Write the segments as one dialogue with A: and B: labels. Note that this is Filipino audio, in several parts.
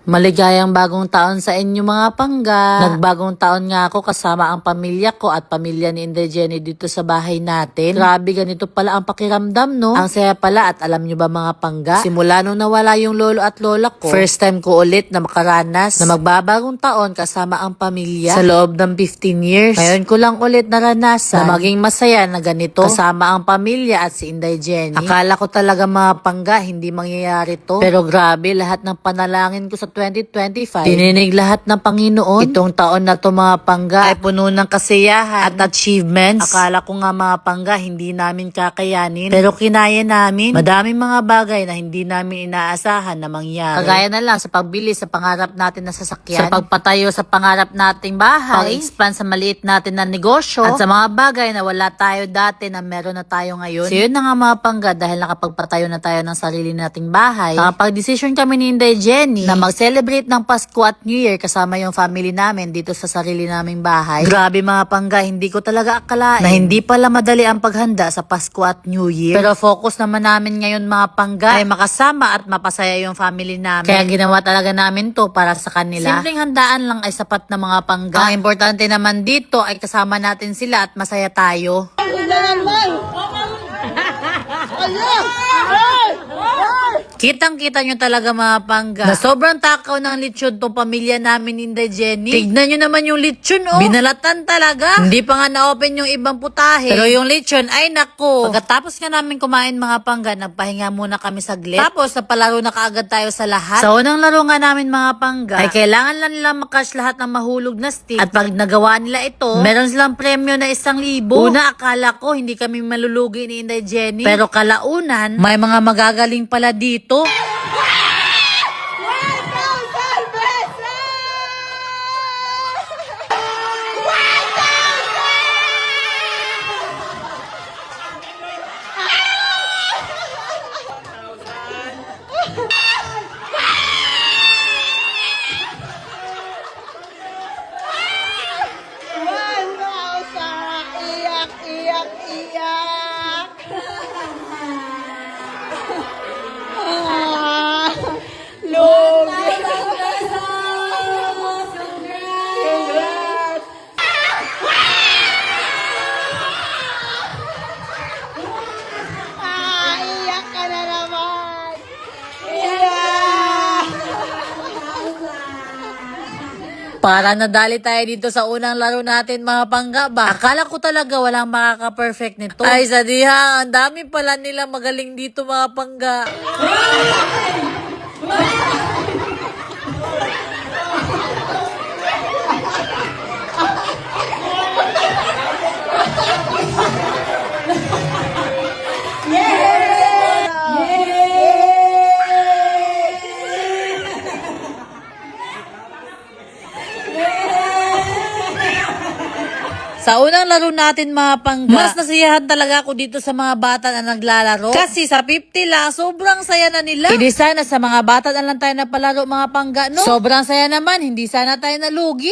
A: Maligayang bagong taon sa inyo mga pangga. Nagbagong taon nga ako kasama ang pamilya ko at pamilya ni Inday Jenny dito sa bahay natin. Grabe, ganito pala ang pakiramdam, no? Ang saya pala at alam nyo ba mga pangga? Simula nung nawala yung lolo at lola ko, first time ko ulit na makaranas na magbabagong taon kasama ang pamilya sa loob ng 15 years. Ngayon ko lang ulit naranasan na maging masaya na ganito kasama ang pamilya at si Inday Jenny. Akala ko talaga mga pangga hindi mangyayari to. Pero grabe, lahat ng panalangin ko sa 2025, dininig lahat ng Panginoon. Itong taon na to mga pangga ay puno ng kasiyahan at achievements. Akala ko nga mga pangga hindi namin kakayanin, pero kinaya namin. Madaming mga bagay na hindi namin inaasahan na mangyari. Kagaya na lang sa pagbili sa pangarap natin na sasakyan, sa pagpatayo sa pangarap nating bahay, pag-expand sa maliit natin na negosyo, at sa mga bagay na wala tayo dati na meron na tayo ngayon. So yun na nga mga pangga, dahil nakapagpatayo na tayo ng sarili nating bahay, nakapag-decision kami ni Inday Jenny na mag-celebrate ng Pasko at New Year kasama yung family namin dito sa sarili naming bahay. Grabe mga pangga, hindi ko talaga akalain na hindi pala madali ang paghanda sa Pasko at New Year. Pero focus naman namin ngayon mga pangga ay makasama at mapasaya yung family namin. Kaya ginawa talaga namin to para sa kanila. Simpleng handaan lang ay sapat na mga pangga. Ang importante naman dito ay kasama natin sila at masaya tayo. Kitang-kita nyo talaga mga pangga na sobrang takaw ng lechon tong pamilya namin ni Inday Jenny. Tignan nyo naman yung lechon, oh. Binalatan talaga. Hindi pa nga na-open yung ibang putahe. Pero yung lechon, ay nako. Pagkatapos nga namin kumain mga pangga, nagpahinga muna kami saglit. Tapos napalaro na kaagad tayo sa lahat. Sa unang laro nga namin mga pangga, ay kailangan lang nila makash lahat ng mahulog na stick. At pag nagawa nila ito, meron silang premyo na 1,000. Una, akala ko hindi kami malulugi ni Inday Jenny. Pero kalaunan, may mga magagaling pala dito. Para nadali tayo dito sa unang laro natin mga pangga ba? Akala ko talaga walang makaka-perfect nito. Ay sadiha, ang dami pala nila magaling dito mga pangga. Sa unang laro natin mga pangga, mas nasiyahan talaga ako dito sa mga bata na naglalaro. Kasi sa 50 lang, sobrang saya na nila. Hindi sana sa mga bata na lang tayo napalaro mga pangga, no? Sobrang saya naman, hindi sana tayo nalugi.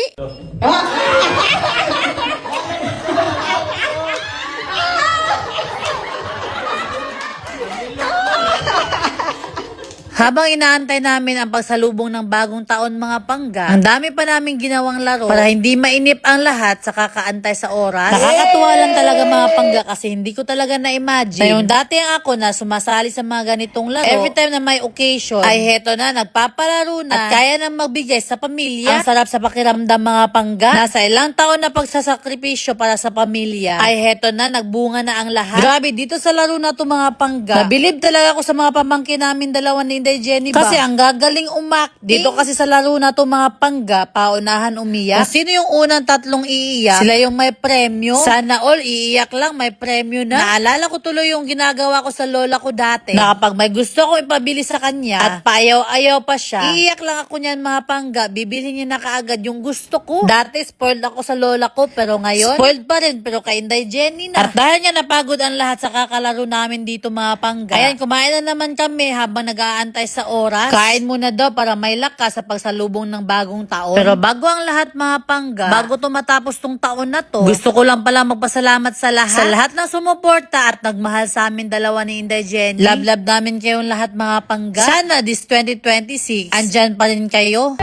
A: Habang inaantay namin ang pagsalubong ng bagong taon mga pangga, ang dami pa namin ginawang laro para hindi mainip ang lahat sa kakaantay sa oras. Nakakatuwa lang talaga mga pangga kasi hindi ko talaga na-imagine na yung dati ang ako na sumasali sa mga ganitong laro, every time na may occasion, ay heto na, nagpapalaro na at kaya na magbigay sa pamilya. Ang sarap sa pakiramdam mga pangga. Nasa ilang taon na pagsasakripisyo para sa pamilya, ay heto na, nagbunga na ang lahat. Grabe, dito sa laro na to mga pangga, nabilib talaga ako sa mga pamangkin namin dalawa ni Inday Jenny ba? Kasi ang gagaling umakting. Dito kasi sa laro na to mga pangga, paunahan umiyak. Kung sino yung unang tatlong iiyak, sila yung may premyo. Sana all iiyak lang, may premyo na. Naalala ko tuloy yung ginagawa ko sa lola ko dati. Na kapag may gusto ko ipabili sa kanya, at paayaw-ayaw pa siya, iiyak lang ako niyan mga pangga, bibilhin niya na kaagad yung gusto ko. Dati spoiled ako sa lola ko, pero ngayon, spoiled pa rin, pero kay Inday Jenny na. At dahil nga napagod ang lahat sa kakalaro namin dito mga pangga, ayan, kumain na naman kami habang nag-aantay mag-antay sa oras. Kain muna daw para may lakas sa pagsalubong ng bagong taon. Pero bago ang lahat mga pangga, bago to matapos tong taon na to, gusto ko lang pala magpasalamat sa lahat. Sa lahat ng sumuporta at nagmahal sa amin dalawa ni Inday Jenny. Love namin kayong lahat mga pangga. Sana this 2026, andyan pa rin kayo.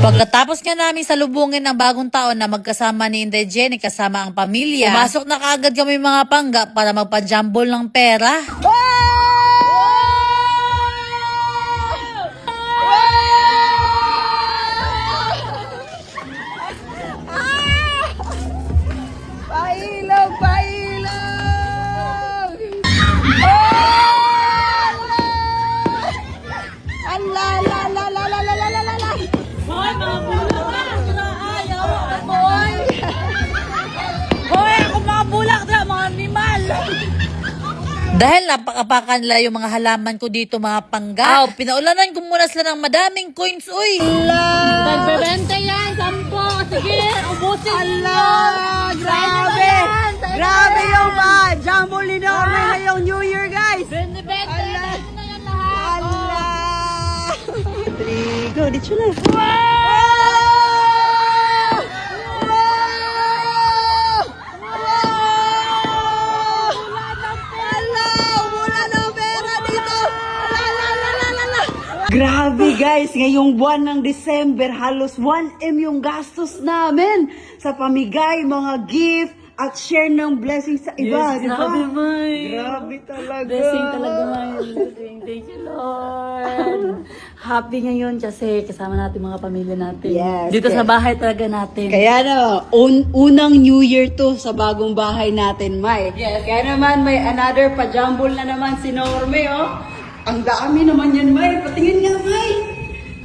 A: Pagkatapos nga namin salubungin ng bagong taon na magkasama ni Inday Jenny kasama ang pamilya, pumasok na kaagad kami mga pangga para magpa-jumble ng pera.
B: Pailog! Pailog! Allah! La la la la la la la la la!
A: Hoy, mga bulak na! Ayaw! Hoy! Hoy, ako mga bulak na! Mga animal! Dahil napakapakan nila yung mga halaman ko dito mga pangga. Pinaulanan ko muna sila ng madaming coins, uy!
C: Nagbebenta yan, 10. Sige, ubusin
B: Allah! Grabe! Grabe yung Jumbo Linorme ngayong New Year, guys!
C: Benta
B: Allah!
C: na yan lahat.
B: Allah! 3, go! Dito na! Grabe guys, ngayong buwan ng December, halos 1M yung gastos namin sa pamigay, mga gift, at share ng blessings sa iba.
C: Yes,
B: di ba?
C: grabe, May.
B: Grabe talaga.
C: Blessing talaga, May. Thank you, Lord. Happy ngayon kasi kasama natin mga pamilya natin.
B: Yes,
C: Dito sa bahay talaga natin.
B: Kaya na, unang New Year to sa bagong bahay natin, May.
C: Yes.
B: Kaya naman, may another pa-jumble na naman si Norme, oh. Ang dami naman yan, May. Patingin nga, May.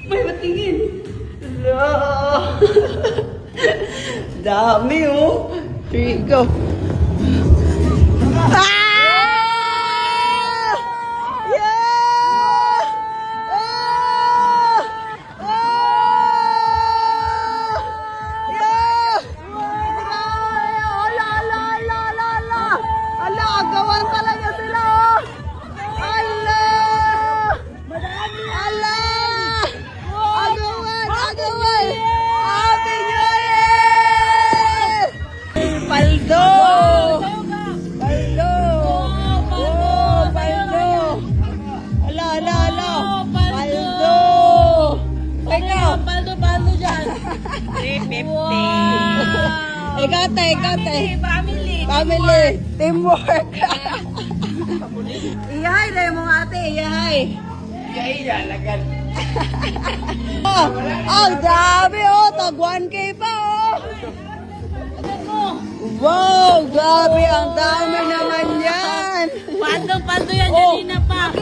B: May, patingin. Hello. Dami, oh. 3, go. Ah! Yeah! Ah! Ah! Yeah! Ala, agawan talaga sila, oh! Ala! Ala! Agawan! Agawan! Happy New Year! Paldo! Paldo! Oh, paldo! Ala, ala, ala! Paldo! Teka!
C: Paldo dyan.
B: 350! Ikate, ikate!
C: Family.
B: Family! Teamwork! Iyahay na yung mga ate, iyahay! Iyahay na, lagan! Oh, ang dami, oh! Tag 1K pa, oh! Wow! Grabe! Ang dami naman yan!
C: Paldo yan. Kanina pa.